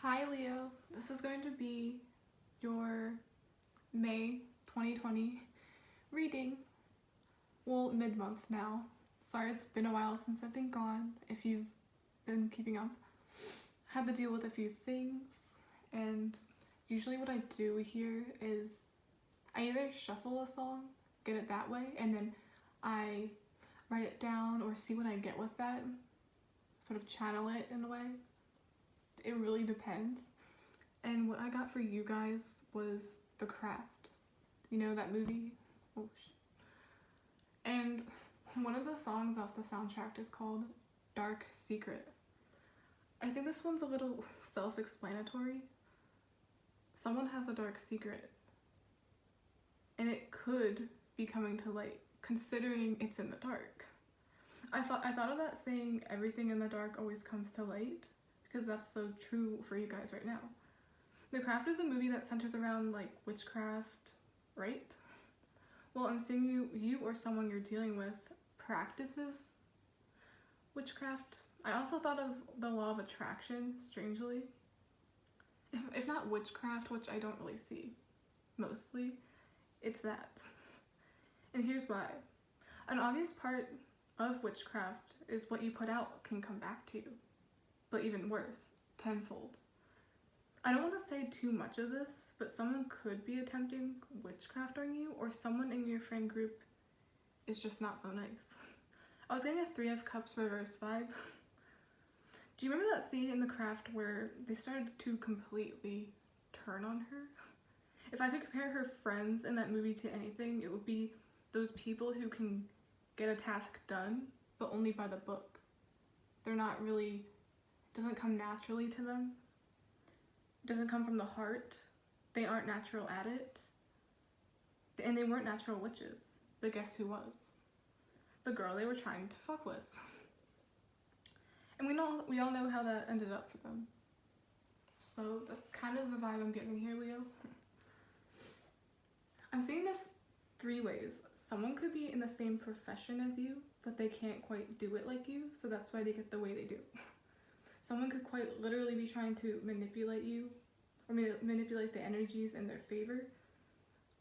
Hi Leo, this is going to be your May 2020 reading. Well, mid-month now. Sorry, it's been a while since I've been gone, if you've been keeping up. I had to deal with a few things, and usually what I do here is I either shuffle a song, get it that way, and then I write it down or see what I get with that, sort of channel it in a way. It really depends. And what I got for you guys was The Craft. You know that movie? Oh shit. And one of the songs off the soundtrack is called Dark Secret. I think this one's a little self-explanatory. Someone has a dark secret, and it could be coming to light, considering it's in the dark. I thought of that saying, everything in the dark always comes to light, because that's so true for you guys right now. The Craft is a movie that centers around like witchcraft, right? Well, I'm seeing you or someone you're dealing with practices witchcraft. I also thought of the law of attraction, strangely. If not witchcraft, which I don't really see, mostly, it's that. And here's why. An obvious part of witchcraft is what you put out can come back to you. But even worse, tenfold. I don't want to say too much of this, but someone could be attempting witchcraft on you, or someone in your friend group is just not so nice. I was getting a 3 of Cups reverse vibe. Do you remember that scene in The Craft where they started to completely turn on her? If I could compare her friends in that movie to anything, it would be those people who can get a task done, but only by the book. They're not really... doesn't come naturally to them. It doesn't come from the heart. They aren't natural at it. And they weren't natural witches. But guess who was? The girl they were trying to fuck with. And we all know how that ended up for them. So that's kind of the vibe I'm getting here, Leo. I'm seeing this 3 ways. Someone could be in the same profession as you, but they can't quite do it like you, so that's why they get the way they do. Someone could quite literally be trying to manipulate you, or manipulate the energies in their favor.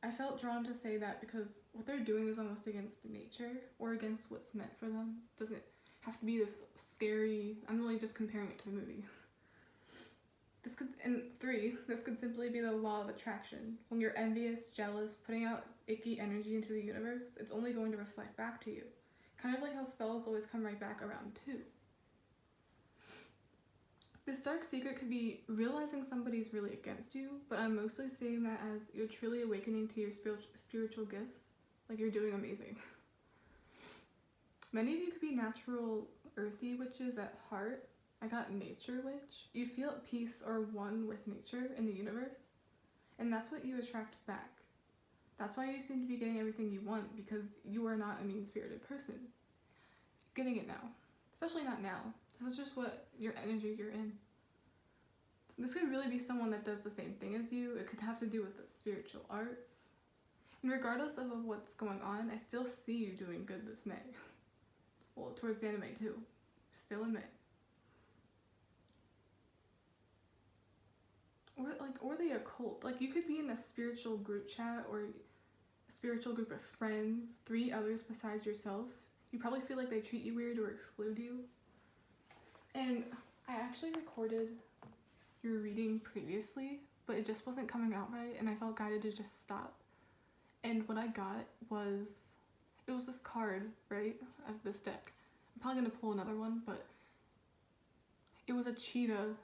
I felt drawn to say that because what they're doing is almost against nature, or against what's meant for them. It doesn't have to be this scary, I'm really just comparing it to the movie. This could simply be the law of attraction. When you're envious, jealous, putting out icky energy into the universe, it's only going to reflect back to you. Kind of like how spells always come right back around too. This dark secret could be realizing somebody's really against you, but I'm mostly seeing that as you're truly awakening to your spiritual gifts. Like, you're doing amazing. Many of you could be natural earthy witches at heart. I got nature witch. You feel at peace or one with nature in the universe, and that's what you attract back. That's why you seem to be getting everything you want, because you are not a mean-spirited person. Getting it now. Especially not now. This is just what your energy you're in. This could really be someone that does the same thing as you. It could have to do with the spiritual arts. And regardless of what's going on, I still see you doing good this May. Well, towards the end of May too. Still in May. Or the occult. Like, you could be in a spiritual group chat or a spiritual group of friends, 3 others besides yourself. You probably feel like they treat you weird or exclude you. And I actually recorded your reading previously, but it just wasn't coming out right, and I felt guided to just stop. And what I got was, it was this card, right, of this deck. I'm probably gonna pull another one, but it was a cheetah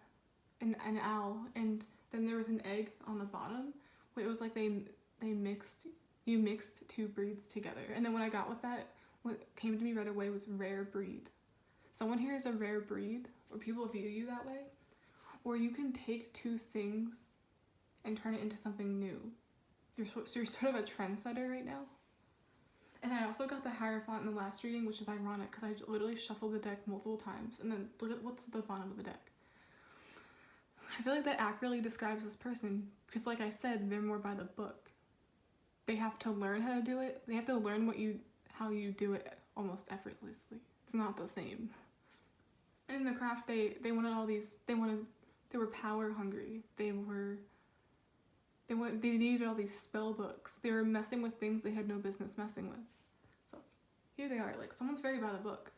and an owl, and then there was an egg on the bottom. It was like you mixed 2 breeds together. And then what I got with that, what came to me right away was rare breed. Someone here is a rare breed, or people view you that way. Or you can take 2 things and turn it into something new. You're sort of a trendsetter right now. And I also got the Hierophant in the last reading, which is ironic because I literally shuffled the deck multiple times. And then look at what's at the bottom of the deck. I feel like that accurately describes this person because, like I said, they're more by the book. They have to learn how to do it. They have to learn how you do it almost effortlessly. It's not the same. In The Craft, they wanted They were power hungry. They needed all these spell books. They were messing with things they had no business messing with. So here they are. Like, someone's very by the book.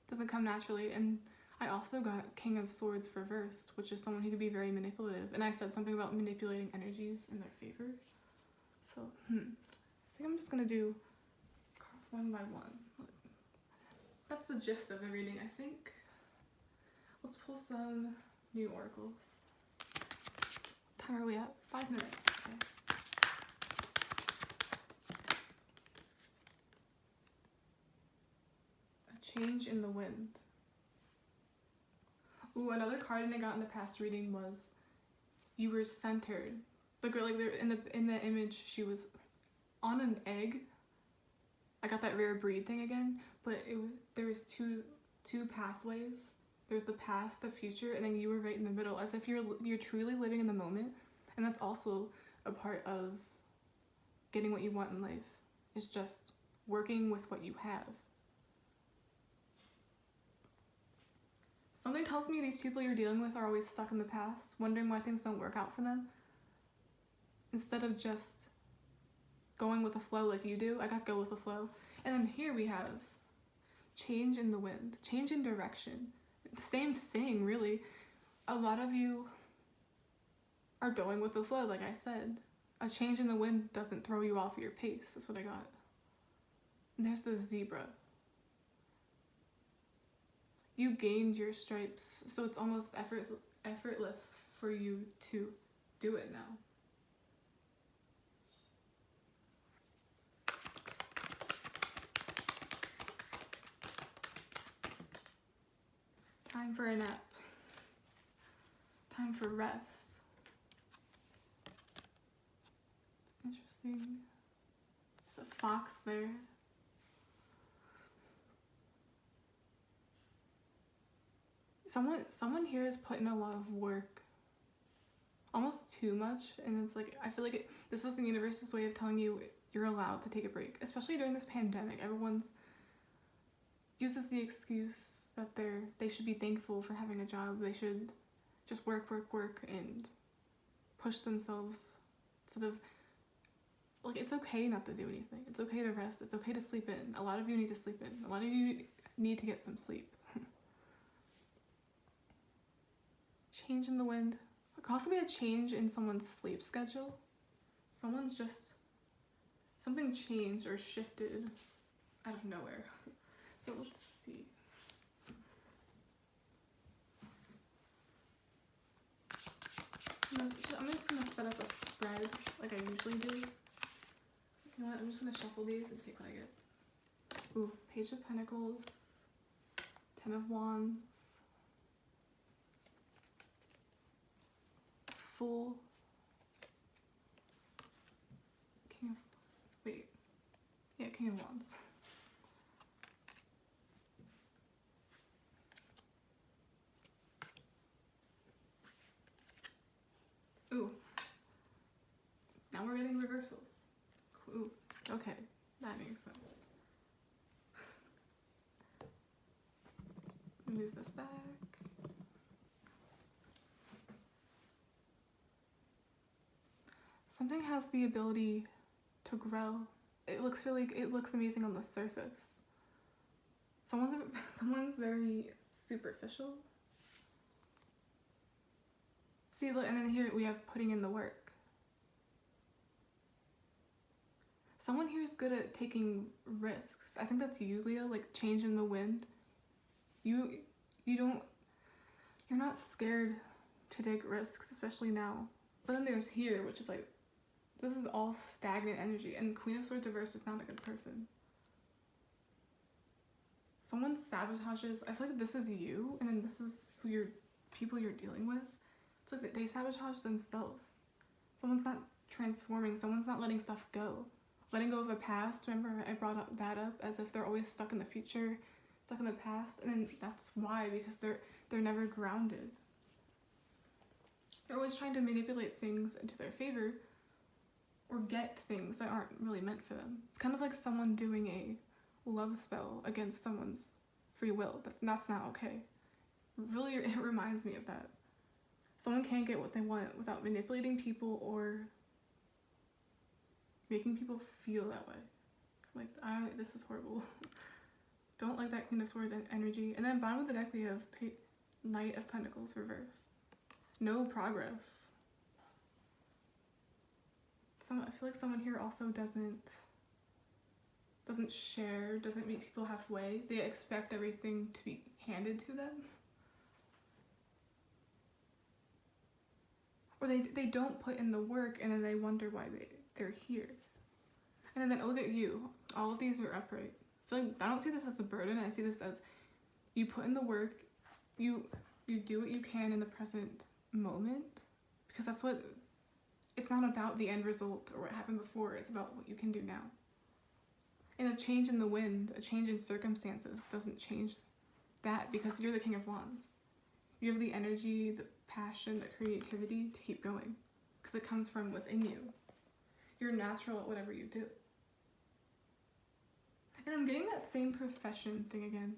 Doesn't come naturally. And I also got King of Swords reversed, which is someone who could be very manipulative. And I said something about manipulating energies in their favor. So, I think I'm just gonna do one by one. That's the gist of the reading, I think. Let's pull some new oracles. What time are we at? 5 minutes. Okay. A change in the wind. Ooh, another card I got in the past reading was you were centered. The girl, like, in the image, she was on an egg. I got that rare breed thing again, but there was two pathways. There's the past, the future, and then you were right in the middle, as if you're truly living in the moment. And that's also a part of getting what you want in life. It's just working with what you have. Something tells me these people you're dealing with are always stuck in the past, wondering why things don't work out for them. Instead of just going with the flow like you do. I got go with the flow. And then here we have change in the wind, change in direction. Same thing, really. A lot of you are going with the flow, like I said. A change in the wind doesn't throw you off your pace. That's what I got. And there's the zebra. You gained your stripes, so it's almost effortless for you to do it now. Time for a nap. Time for rest. Interesting. There's a fox there. Someone here has put in a lot of work. Almost too much, and it's like, I feel like this is the universe's way of telling you you're allowed to take a break. Especially during this pandemic, everyone's uses the excuse that they should be thankful for having a job. They should just work, and push themselves instead of, like, it's okay not to do anything. It's okay to rest. It's okay to sleep in. A lot of you need to sleep in. A lot of you need to get some sleep. Change in the wind. It could also be a change in someone's sleep schedule. Something changed or shifted out of nowhere. So let's see. I'm just gonna set up a spread like I usually do. You know what? I'm just gonna shuffle these and take what I get. Ooh, Page of Pentacles, 10 of Wands, Fool, King of Wands. Ooh. Now we're getting reversals. Ooh. Okay, that makes sense. Move this back. Something has the ability to grow. It looks amazing on the surface. Someone's very superficial. See, look, and then here we have putting in the work. Someone here is good at taking risks. I think that's usually like change in the wind. You're not scared to take risks, especially now. But then there's here, which is like, this is all stagnant energy, and Queen of Swords reverse is not a good person. Someone sabotages. I feel like this is you, and then this is people you're dealing with. It's like they sabotage themselves. Someone's not transforming. Someone's not letting stuff go. Letting go of the past. Remember, I brought that up as if they're always stuck in the future, stuck in the past, and then that's why, because they're never grounded. They're always trying to manipulate things into their favor, or get things that aren't really meant for them. It's kind of like someone doing a love spell against someone's free will. That's not okay. Really, it reminds me of that. Someone can't get what they want without manipulating people or making people feel that way. Like, this is horrible. Don't like that Queen of Swords energy. And then bottom of the deck, we have Knight of Pentacles reverse. No progress. I feel like someone here also doesn't share, doesn't meet people halfway. They expect everything to be handed to them. Or they don't put in the work, and then they wonder why they're here. And then look at you. All of these are upright. I feel like I don't see this as a burden. I see this as you put in the work, you do what you can in the present moment, because that's what, it's not about the end result or what happened before, it's about what you can do now. And a change in the wind, a change in circumstances doesn't change that, because you're the King of Wands. You have the energy, the passion, the creativity to keep going, because it comes from within you. You're natural at whatever you do. And I'm getting that same profession thing again.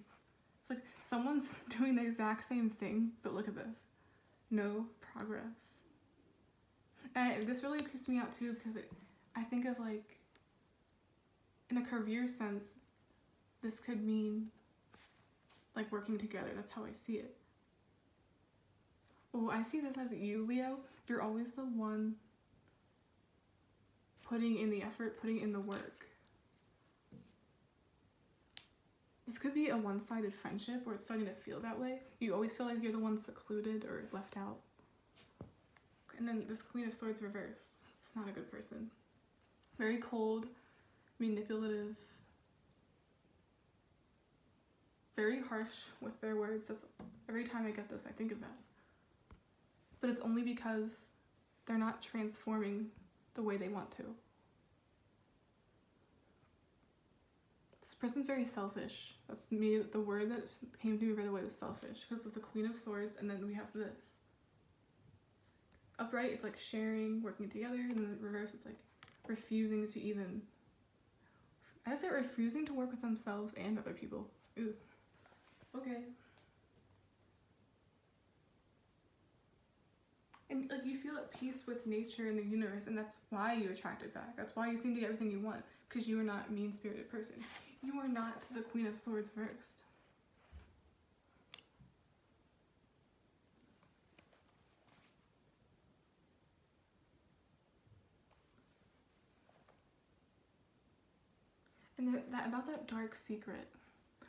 It's like someone's doing the exact same thing, but look at this. No progress. And this really creeps me out too, because I think of, like, in a career sense, this could mean like working together. That's how I see it. Oh, I see this as you, Leo. You're always the one putting in the effort, putting in the work. This could be a one-sided friendship, or it's starting to feel that way. You always feel like you're the one secluded or left out. And then this Queen of Swords reversed. It's not a good person. Very cold, manipulative, very harsh with their words. That's every time I get this, I think of that. But it's only because they're not transforming the way they want to. This person's very selfish. That's me. The word that came to me right away was selfish, because of the Queen of Swords, and then we have this. Upright, it's like sharing, working together, and then the reverse, it's like refusing to even, I'd say refusing to work with themselves and other people. Ooh. Okay. And like you feel at peace with nature and the universe, and that's why you attract it back. That's why you seem to get everything you want, because you are not a mean-spirited person. You are not the Queen of Swords first. And about that dark secret.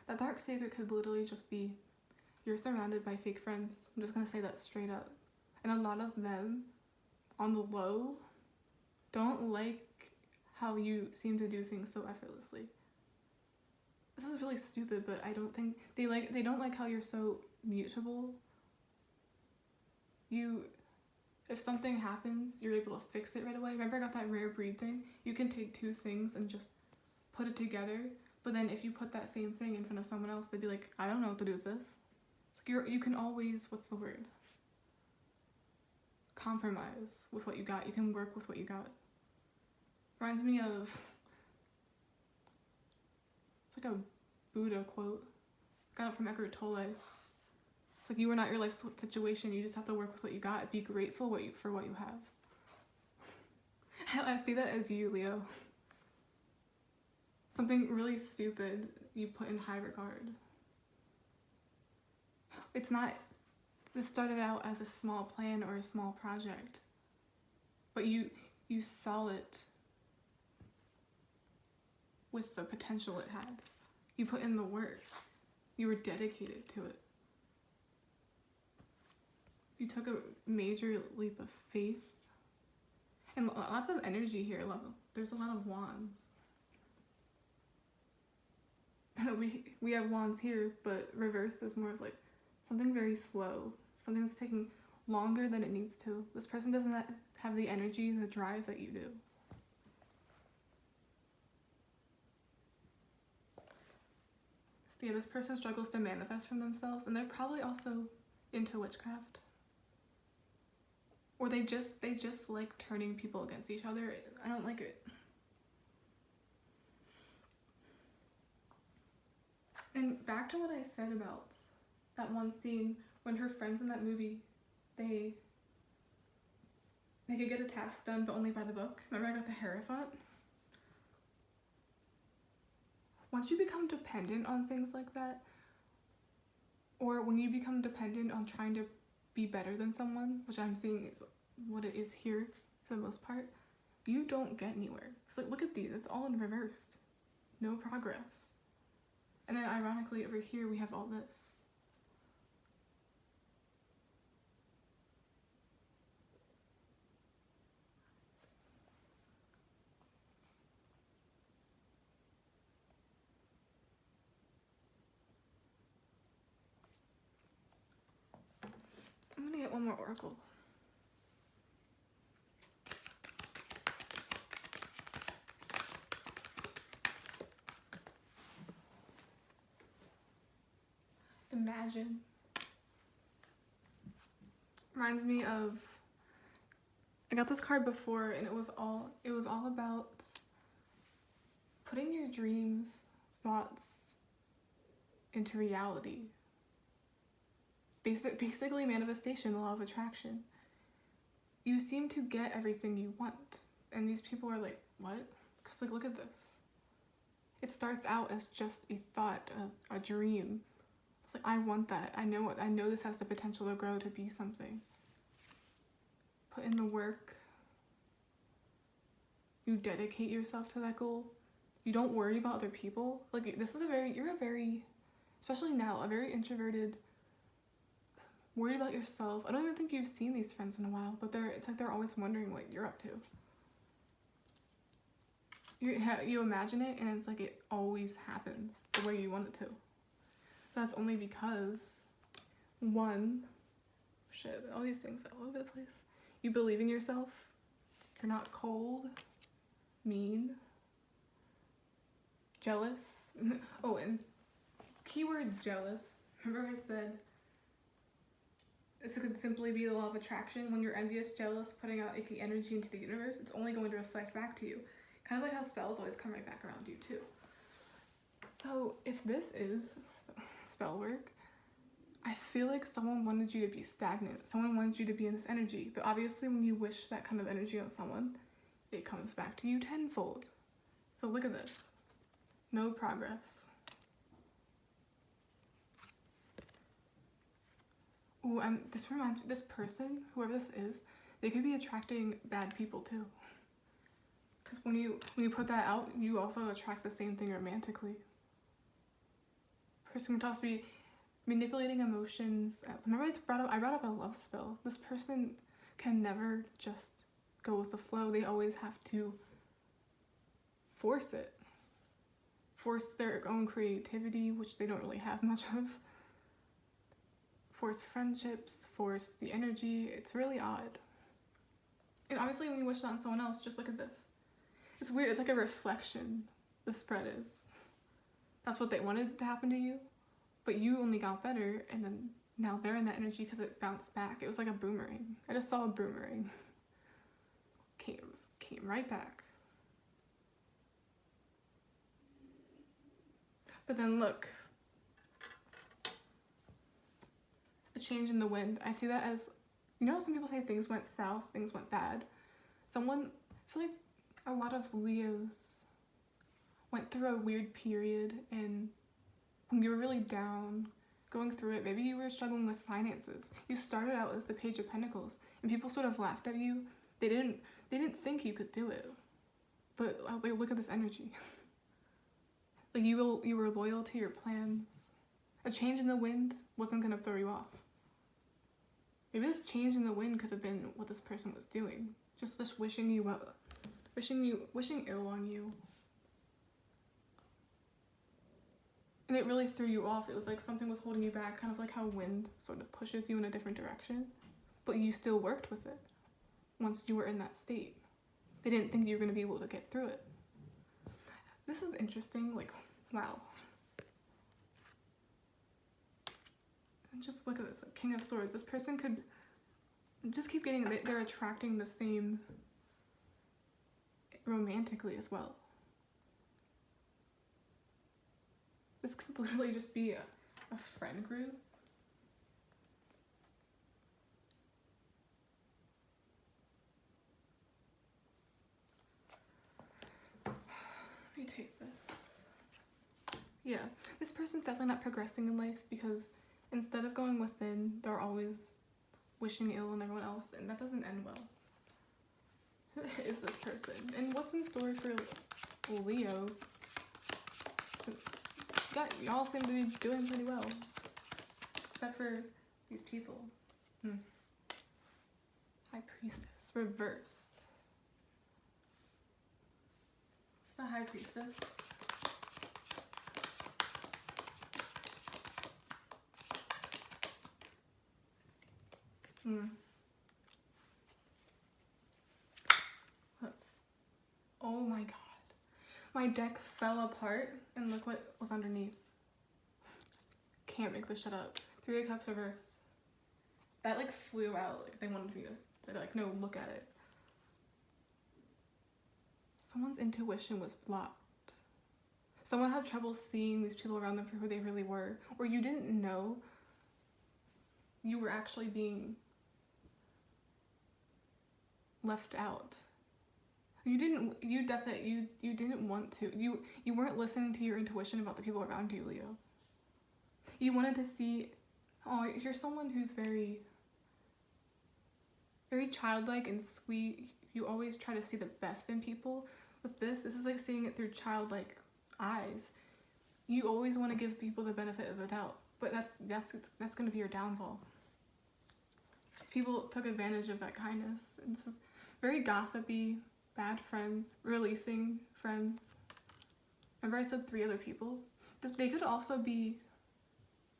That dark secret could literally just be you're surrounded by fake friends. I'm just gonna say that straight up. And a lot of them, on the low, don't like how you seem to do things so effortlessly. This is really stupid, but I don't think they don't like how you're so mutable. If something happens, you're able to fix it right away. Remember I got that rare breed thing? You can take two things and just put it together, but then if you put that same thing in front of someone else, they'd be like, I don't know what to do with this. It's like you can always, what's the word? Compromise with what you got. You can work with what you got. Reminds me of, it's like a Buddha quote. Got it from Eckhart Tolle. It's like you are not your life situation. You just have to work with what you got. Be grateful for what you have. I see that as you, Leo. Something really stupid you put in high regard. It's not, this started out as a small plan or a small project, but you saw it with the potential it had. You put in the work. You were dedicated to it. You took a major leap of faith. And lots of energy here. There's a lot of wands. We have wands here, but reversed is more of like something very slow. Something that's taking longer than it needs to. This person doesn't have the energy, the drive that you do. So yeah, this person struggles to manifest from themselves, and they're probably also into witchcraft. Or they just like turning people against each other. I don't like it. And back to what I said about that one scene when her friends in that movie, they they could get a task done, but only by the book. Remember I got the Hierophant? Once you become dependent on things like that, or when you become dependent on trying to be better than someone, which I'm seeing is what it is here for the most part, you don't get anywhere. It's like, look at these, it's all in reversed. No progress. And then ironically over here we have all this. I'm gonna get one more oracle. Imagine. Reminds me of, I got this card before and it was all about putting your dreams, thoughts into reality. Basically manifestation, the law of attraction. You seem to get everything you want. And these people are like, what? Because like, look at this. It starts out as just a thought, a dream. It's like, I want that. I know this has the potential to grow to be something. Put in the work. You dedicate yourself to that goal. You don't worry about other people. Like, this is you're a very, especially now, a very introverted, worried about yourself. I don't even think you've seen these friends in a while, but it's like they're always wondering what you're up to. You imagine it and it's like it always happens the way you want it to. That's only because, one, all these things are all over the place. You believe in yourself. You're not cold, mean, jealous. Oh, and keyword jealous. Remember I said this could simply be the law of attraction. When you're envious, jealous, putting out icky energy into the universe, it's only going to reflect back to you. Kind of like how spells always come right back around you too. So if this is spell work, I feel like someone wanted you to be stagnant. Someone wanted you to be in this energy. But obviously when you wish that kind of energy on someone, it comes back to you tenfold. So look at this. No progress. Ooh, this reminds me, this person, whoever this is, they could be attracting bad people too. Because when you put that out, you also attract the same thing romantically. Person could also be manipulating emotions. Remember I brought up a love spell. This person can never just go with the flow. They always have to force it. Force their own creativity, which they don't really have much of. Force friendships, force the energy. It's really odd. And obviously when you wish that on someone else, just look at this. It's weird, it's like a reflection, the spread is. That's what they wanted to happen to you, but you only got better, and then now they're in that energy because it bounced back. It was like a boomerang. I just saw a boomerang. Came right back. But then look. A change in the wind. I see that as, you know, some people say things went south, things went bad. I feel like a lot of Leos went through a weird period, and when you were really down, going through it, maybe you were struggling with finances. You started out as the Page of Pentacles, and people sort of laughed at you. They didn't think you could do it. But like, look at this energy. Like you were loyal to your plans. A change in the wind wasn't gonna throw you off. Maybe this change in the wind could have been what this person was doing. Just wishing you well, wishing ill on you. And it really threw you off. It was like something was holding you back, kind of like how wind sort of pushes you in a different direction. But you still worked with it once you were in that state. They didn't think you were going to be able to get through it. This is interesting, like, wow. And just look at this, like, King of Swords. This person could just keep getting, they're attracting the same romantically as well. This could literally just be a friend group. Yeah, this person's definitely not progressing in life because instead of going within, they're always wishing ill on everyone else, and that doesn't end well. Who is this person? And what's in store for Leo? Since y'all seem to be doing pretty well. Except for these people. High Priestess. Reversed. What's the High Priestess? Oh my god. My deck fell apart and look what was underneath. Can't make this shit up. 3 of Cups reverse. That like flew out. Like they wanted me to like, no, look at it. Someone's intuition was blocked. Someone had trouble seeing these people around them for who they really were. Or you didn't know you were actually being left out. That's it. You didn't want to. You weren't listening to your intuition about the people around you, Leo. You wanted to see, oh, you're someone who's very, very childlike and sweet. You always try to see the best in people. With this is like seeing it through childlike eyes. You always want to give people the benefit of the doubt, but that's going to be your downfall. These people took advantage of that kindness. And this is very gossipy. Bad friends, releasing friends. Remember I said 3 other people? They could also be,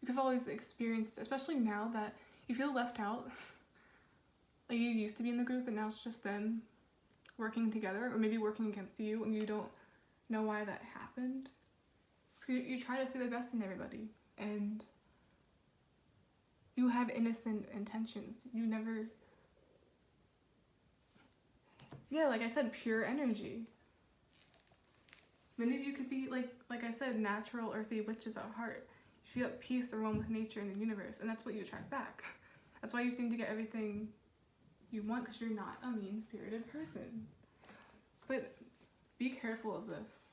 you could have always experienced, especially now that you feel left out. Like you used to be in the group and now it's just them working together or maybe working against you and you don't know why that happened. So you try to see the best in everybody and you have innocent intentions. You never... Yeah, like I said, pure energy. Many of you could be, like I said, natural, earthy witches at heart. You feel at peace or one with nature and the universe, and that's what you attract back. That's why you seem to get everything you want, because you're not a mean-spirited person. But be careful of this.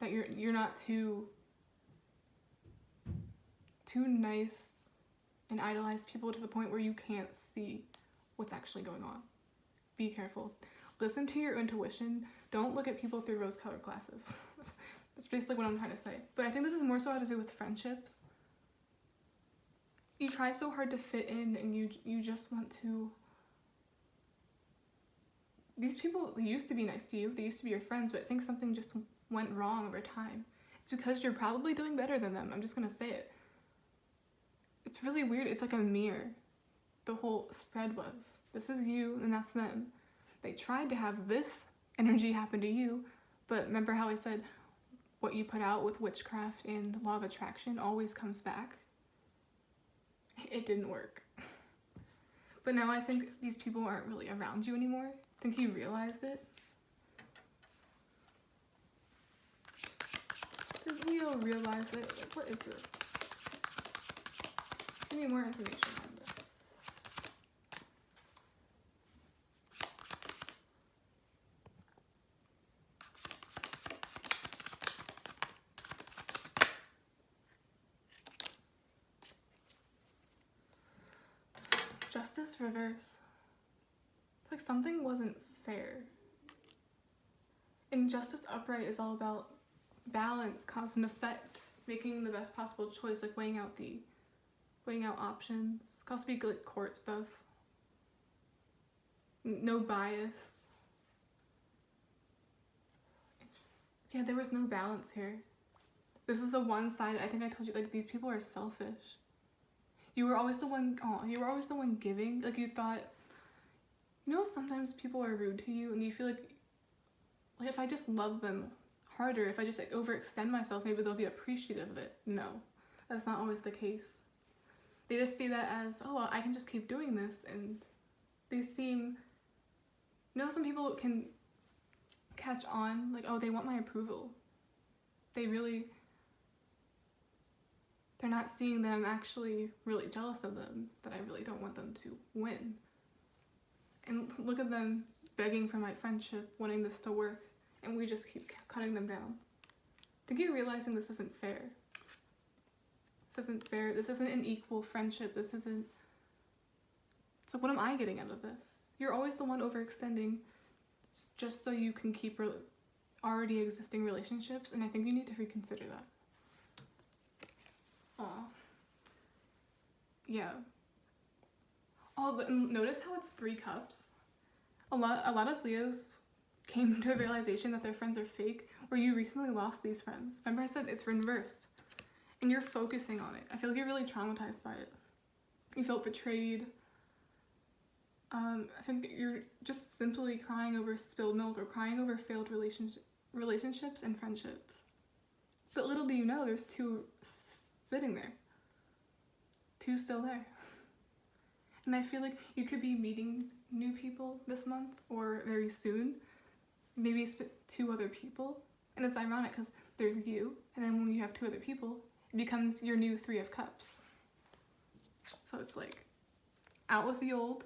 That you're not too nice and idolize people to the point where you can't see what's actually going on. Be careful. Listen to your intuition. Don't look at people through rose-colored glasses. That's basically what I'm trying to say. But I think this is more so how to do with friendships. You try so hard to fit in and you just want to... These people used to be nice to you. They used to be your friends, but I think something just went wrong over time. It's because you're probably doing better than them. I'm just going to say it. It's really weird. It's like a mirror. The whole spread was. This is you and that's them. They tried to have this energy happen to you, but remember how I said what you put out with witchcraft and law of attraction always comes back? It didn't work. But now I think these people aren't really around you anymore. I think you realized it. Did Leo realize it? Like, what is this? Give me more information on this. Justice reverse. It's like something wasn't fair. And justice upright is all about balance, cause and effect, making the best possible choice, like weighing out options. Could also be like court stuff. No bias. Yeah, there was no balance here. This is a one-sided. I think I told you, like, these people are selfish. You were always the one, giving. Like, you thought, you know, sometimes people are rude to you and you feel like if I just love them harder, if I just like overextend myself, maybe they'll be appreciative of it. No, that's not always the case. They just see that as, oh, well, I can just keep doing this, and they seem, you know, some people can catch on, like, oh, they want my approval. They're not seeing that I'm actually really jealous of them, that I really don't want them to win. And look at them begging for my friendship, wanting this to work, and we just keep cutting them down. think you're realizing this isn't fair. This isn't fair. This isn't an equal friendship. This isn't... So what am I getting out of this? You're always the one overextending just so you can keep already existing relationships, and I think you need to reconsider that. Aw. Yeah. Oh, notice how it's 3 cups? A lot of Leos came to the realization that their friends are fake, or you recently lost these friends. Remember I said it's reversed, and you're focusing on it. I feel like you're really traumatized by it. You felt betrayed. I think you're just simply crying over spilled milk or crying over failed relationships and friendships. But little do you know, there's 2 sitting there. 2 still there. And I feel like you could be meeting new people this month or very soon. Maybe 2 other people. And it's ironic because there's you, and then when you have 2 other people, it becomes your new 3 of cups. So it's like, out with the old,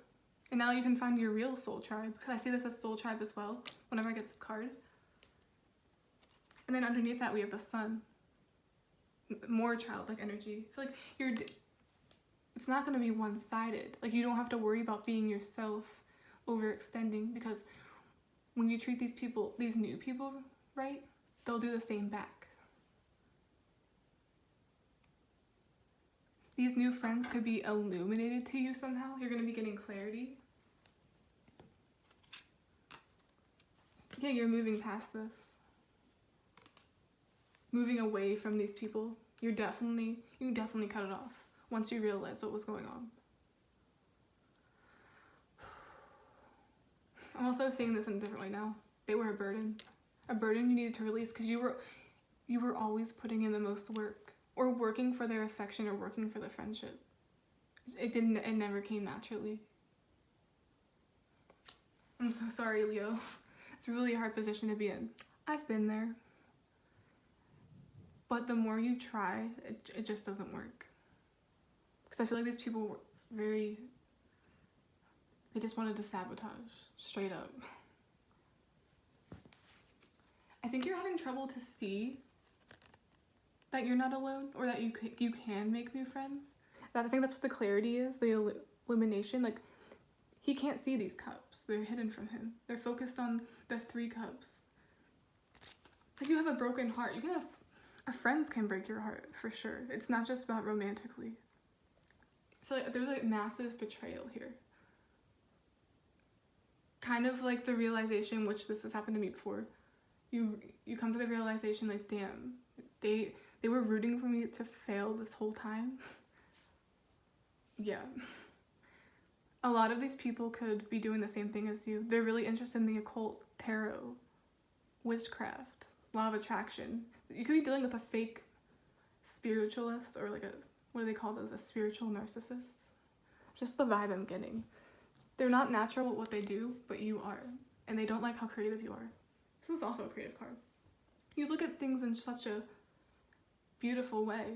and now you can find your real soul tribe, because I see this as soul tribe as well, whenever I get this card. And then underneath that we have the sun. More childlike energy. I feel like it's not going to be one-sided. Like, you don't have to worry about being yourself overextending, because when you treat these new people right, they'll do the same back. These new friends could be illuminated to you somehow. You're going to be getting clarity. Yeah, you're moving past this. Moving away from these people. You definitely cut it off once you realize what was going on. I'm also seeing this in a different way now. They were a burden you needed to release, because you were always putting in the most work, or working for their affection, or working for the friendship. It never came naturally. I'm so sorry, Leo. It's a really hard position to be in. I've been there. But the more you try, it just doesn't work. Because I feel like these people were they just wanted to sabotage, straight up. I think you're having trouble to see that you're not alone, or that you can make new friends. I think that's what the clarity is, the illumination. Like, he can't see these cups. They're hidden from him. They're focused on the 3 cups. It's like you have a broken heart. Friends can break your heart, for sure. It's not just about romantically. I feel like there's a massive betrayal here. Kind of like the realization, which this has happened to me before. You come to the realization, like, damn, they were rooting for me to fail this whole time. Yeah. A lot of these people could be doing the same thing as you. They're really interested in the occult, tarot, witchcraft, law of attraction. You could be dealing with a fake spiritualist, or like what do they call those? A spiritual narcissist. Just the vibe I'm getting. They're not natural at what they do, but you are. And they don't like how creative you are. This is also a creative card. You look at things in such a beautiful way.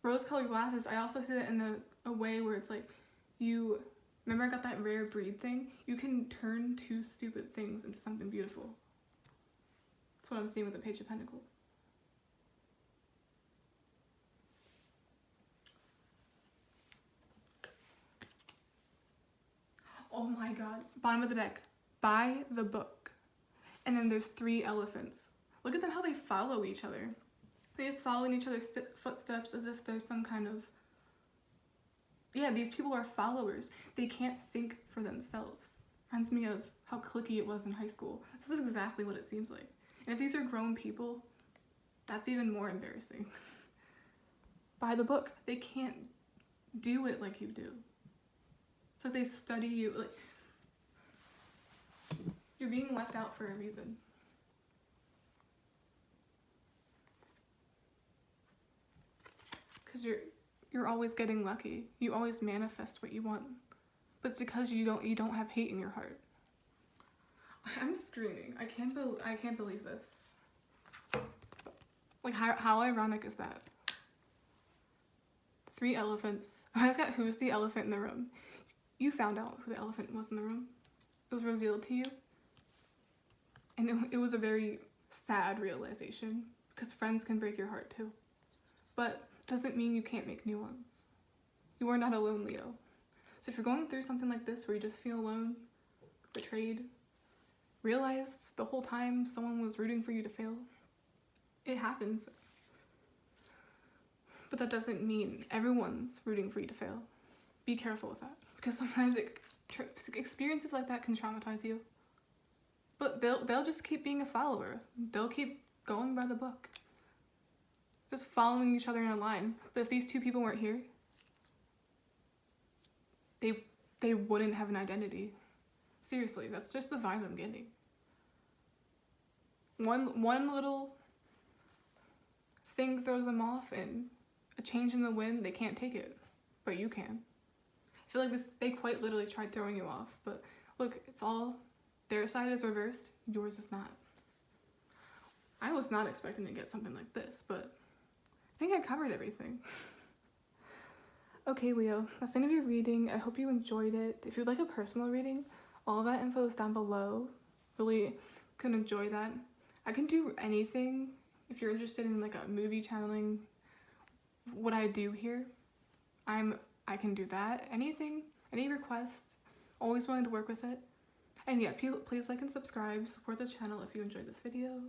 Rose-colored glasses, I also see it in a way where it's like, remember I got that rare breed thing? You can turn 2 stupid things into something beautiful. That's what I'm seeing with the Page of Pentacles. Oh my god. Bottom of the deck. By the book. And then there's 3 elephants. Look at them, how they follow each other. They just follow in each other's footsteps as if there's some kind of... Yeah, these people are followers. They can't think for themselves. Reminds me of how cliquey it was in high school. This is exactly what it seems like. And if these are grown people, that's even more embarrassing. By the book, they can't do it like you do. So they study you, like, you're being left out for a reason. Because you're always getting lucky. You always manifest what you want. But it's because you don't have hate in your heart. I'm screaming. I can't believe this. Like, how ironic is that? 3 elephants. I just got who's the elephant in the room. You found out who the elephant was in the room. It was revealed to you. And it was a very sad realization, because friends can break your heart too. But doesn't mean you can't make new ones. You are not alone, Leo. So if you're going through something like this where you just feel alone, betrayed, realize the whole time someone was rooting for you to fail, it happens. But that doesn't mean everyone's rooting for you to fail. Be careful with that, because sometimes experiences like that can traumatize you. But they'll just keep being a follower. They'll keep going by the book, just following each other in a line. But if these two people weren't here, they wouldn't have an identity. Seriously, that's just the vibe I'm getting. One little thing throws them off, and a change in the wind, they can't take it, but you can. I feel like they quite literally tried throwing you off, but look, it's all, their side is reversed, yours is not. I was not expecting to get something like this, but I think I covered everything. Okay, Leo, that's the end of your reading. I hope you enjoyed it. If you'd like a personal reading, all that info is down below. Really could enjoy that. I can do anything. If you're interested in like a movie channeling what I do here, I can do that. Anything, any requests, always willing to work with it. And yeah, please like and subscribe, support the channel if you enjoyed this video.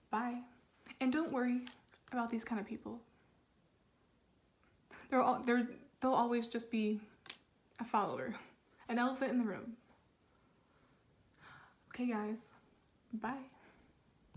Bye. And don't worry about these kind of people. They'll always just be a follower, an elephant in the room. Okay guys, bye.